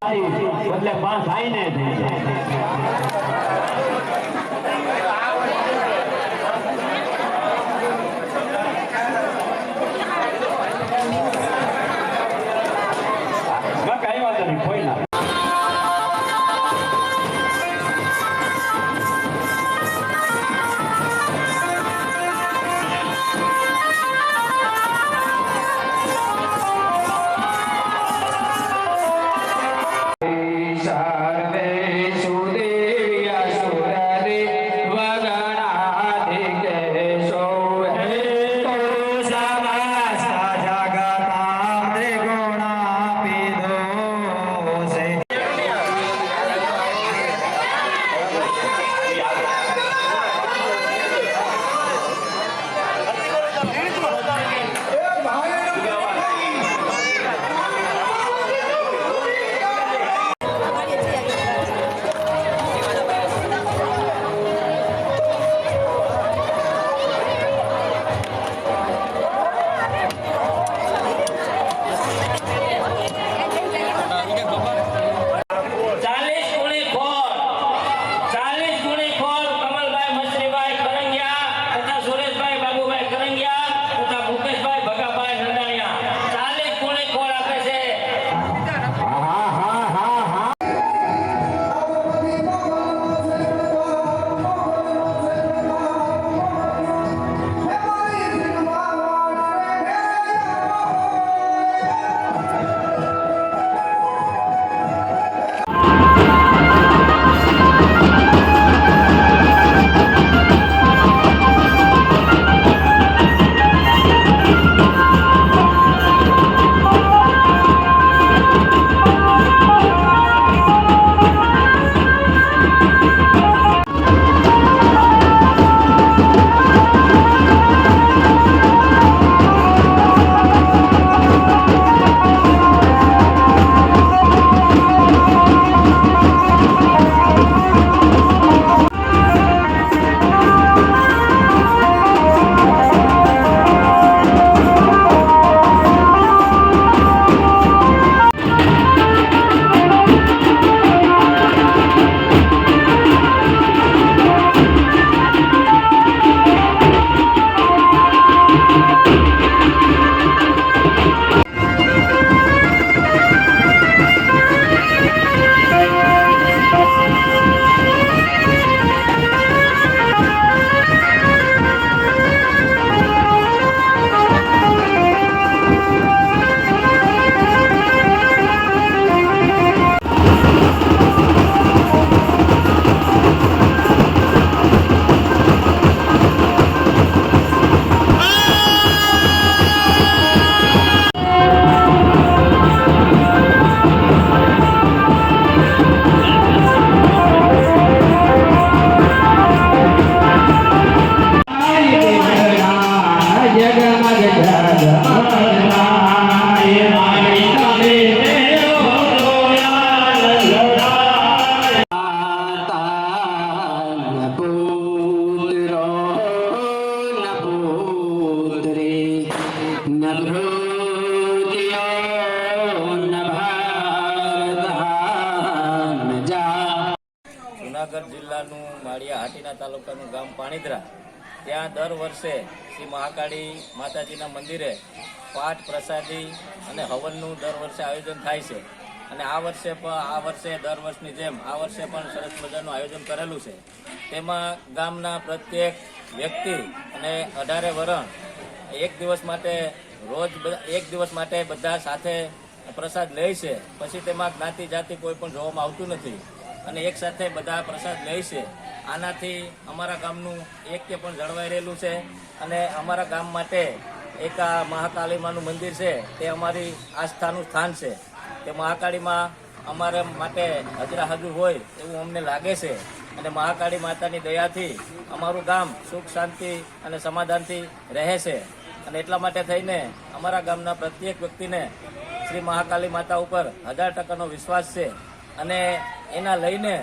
એટલે 5 આઈને થઈ જાય। કઈ વાંધો નહીં, કોઈ ના જૂનાગઢ જિલ્લાનું માળિયા હાટીના તાલુકાનું ગામ પાણીદરા, ત્યાં દર વર્ષે શ્રી મહાકાળી માતાજીના મંદિરે પાઠ પ્રસાદી અને હવનનું દર વર્ષે આયોજન થાય છે। અને આ વર્ષે દર વર્ષની જેમ આ વર્ષે પણ સરસ મજાનું આયોજન કરેલું છે। તેમાં ગામના પ્રત્યેક વ્યક્તિ અને 18 વરણ એક દિવસ માટે બધા સાથે પ્રસાદ લે છે। પછી તેમાં જ્ઞાતિ જાતિ કોઈ પણ જોવામાં આવતું નથી અને એક સાથે બધા પ્રસાદ લે છે। આનાથી અમારા ગામનું એક્ય પણ જળવાઈ રહેલું છે અને અમારા ગામ માટે એક આ મહાકાળીમાનું મંદિર છે તે અમારી આસ્થાનું સ્થાન છે। તે મહાકાળીમાં અમારા માટે હજરા હોય એવું અમને લાગે છે અને મહાકાળી માતાની દયાથી અમારું ગામ સુખ શાંતિ અને સમાધાનથી રહે છે। અને એટલા માટે થઈને અમારા ગામના પ્રત્યેક વ્યક્તિને શ્રી મહાકાળી માતા ઉપર 1000% વિશ્વાસ છે અને એના લઈને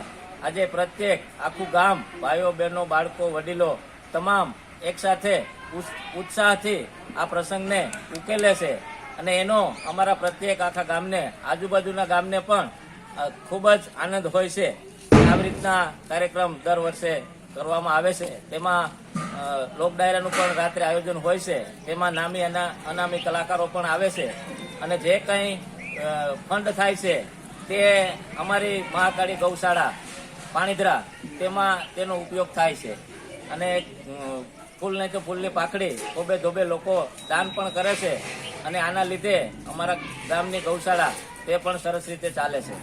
આજે પ્રત્યેક આખું ગામ ભાઈઓ બહેનો બાળકો વડીલો તમામ એકસાથે ઉત્સાહથી આ પ્રસંગને ઉકેલે છે અને એનો અમારા પ્રત્યેક આખા ગામને આજુબાજુના ગામને પણ ખૂબ જ આનંદ હોય છે. આવી રીતના કાર્યક્રમ દર વર્ષે કરવામાં આવે છે. તેમાં લોક ડાયરાનું પણ રાત્રે આયોજન હોય છે. તેમાં નામી અનામી કલાકારો પણ આવે છે અને જે કંઈ ફંડ થાય છે તે અમારી મહાકાળી ગૌશાળા પાણીધરા તેમાં તેનો ઉપયોગ થાય છે. અને ફૂલ નહીં તો ફૂલની પાખડી ધોબે ધોબે લોકો દાન પણ કરે છે અને આના લીધે અમારા ગામની ગૌશાળા તે પણ સરસ રીતે ચાલે છે.